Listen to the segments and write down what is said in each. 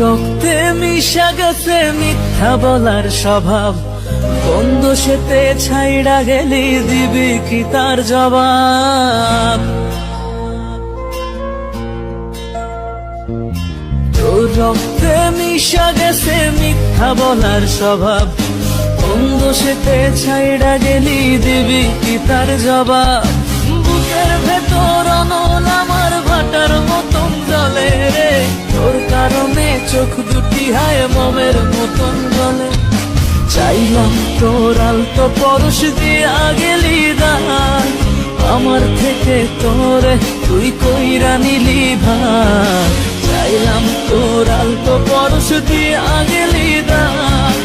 রক্তে মিশা গেছে মিথ্যা বলার স্বভাব, বন্ধ সেতে ছাইড়া গেলি দিবি কি তার জবাব? তোর রক্তে মিশা গেছে মিথ্যা বলার স্বভাব, বন্ধ সেতে ছাইড়া গেলি দিবি কি তার জবাব? বুকের ভেতর অনল আমার ভাটার মতন জ্বলে রে, তোর কারণে চোখ দুটি হায় মমের মতন জ্বলে। চাইলাম তোর আলতো পরশ দিয়া গেলি দান, আমার থেকে তোরে তুই কইরা নিলি ভার। চাইলাম তোর আলতো পরশ দিয়া গেলি দান,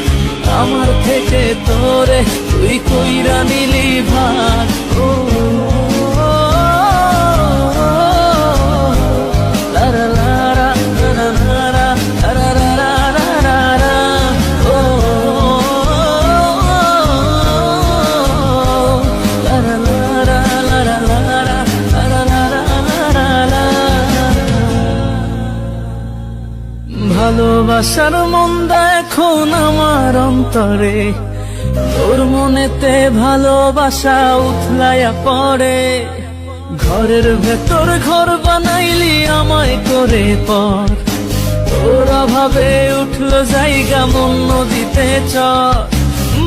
আমার থেকে তোরে তুই কইরা নিলি ভার। ও ভালোবাসার মন্দা এখন আমার অন্তরে, তোর মনেতে ভালোবাসা উথলাইয়া পড়ে। ঘরের ভেতর ঘর বানাইলি আমায় করে পর, তোর অভাবে উঠলো জায়গা মন নদীতে চর।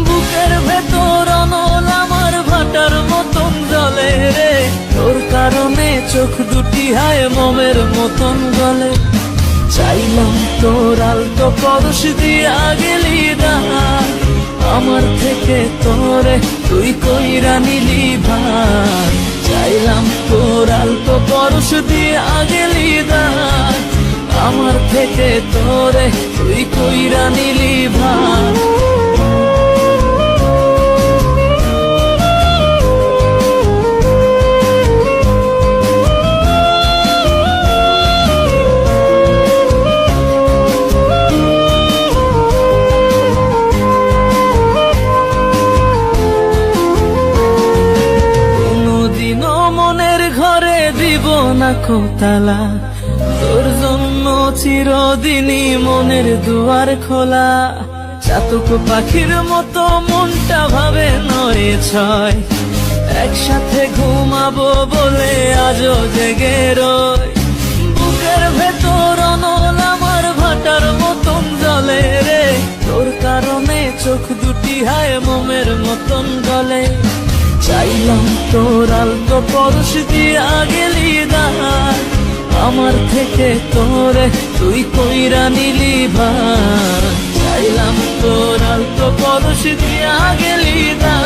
বুকের ভেতর অনল আমার ভাটার মতন জ্বলে রে, তোর কারণে চোখ দুটি হায় মমের মতন গলে। চাইলাম তোর আলতো পরশ দিয়া গেলি দান, আমার থেকে তোরে তুই কইরা নিলি ভার। চাইলাম তোর আলতো পরশ দিয়া গেলি দান, আমার থেকে তোরে তুই কইরা নিলি ভার। না কোতালা, তোর জন্য চিরদিনই মনের দুয়ার খোলা। চাতক পাখির মতো মনটা ভাবে নয় ছয়, একসাথে ঘুমাবো বলে আজও জেগে রই। বুকের ভেতর অনল আমার ভাটার মতন জ্বলে রে, তোর কারণে চোখ দুটি হায় মমের মতন গলে। চাইলাম তোর আলতো পরশ দিয়া গেলি দান, আমার থেকে তোরে তুই কইরা নিলি ভার। চাইলাম তোর আলতো পরশ দিয়া গেলি দান,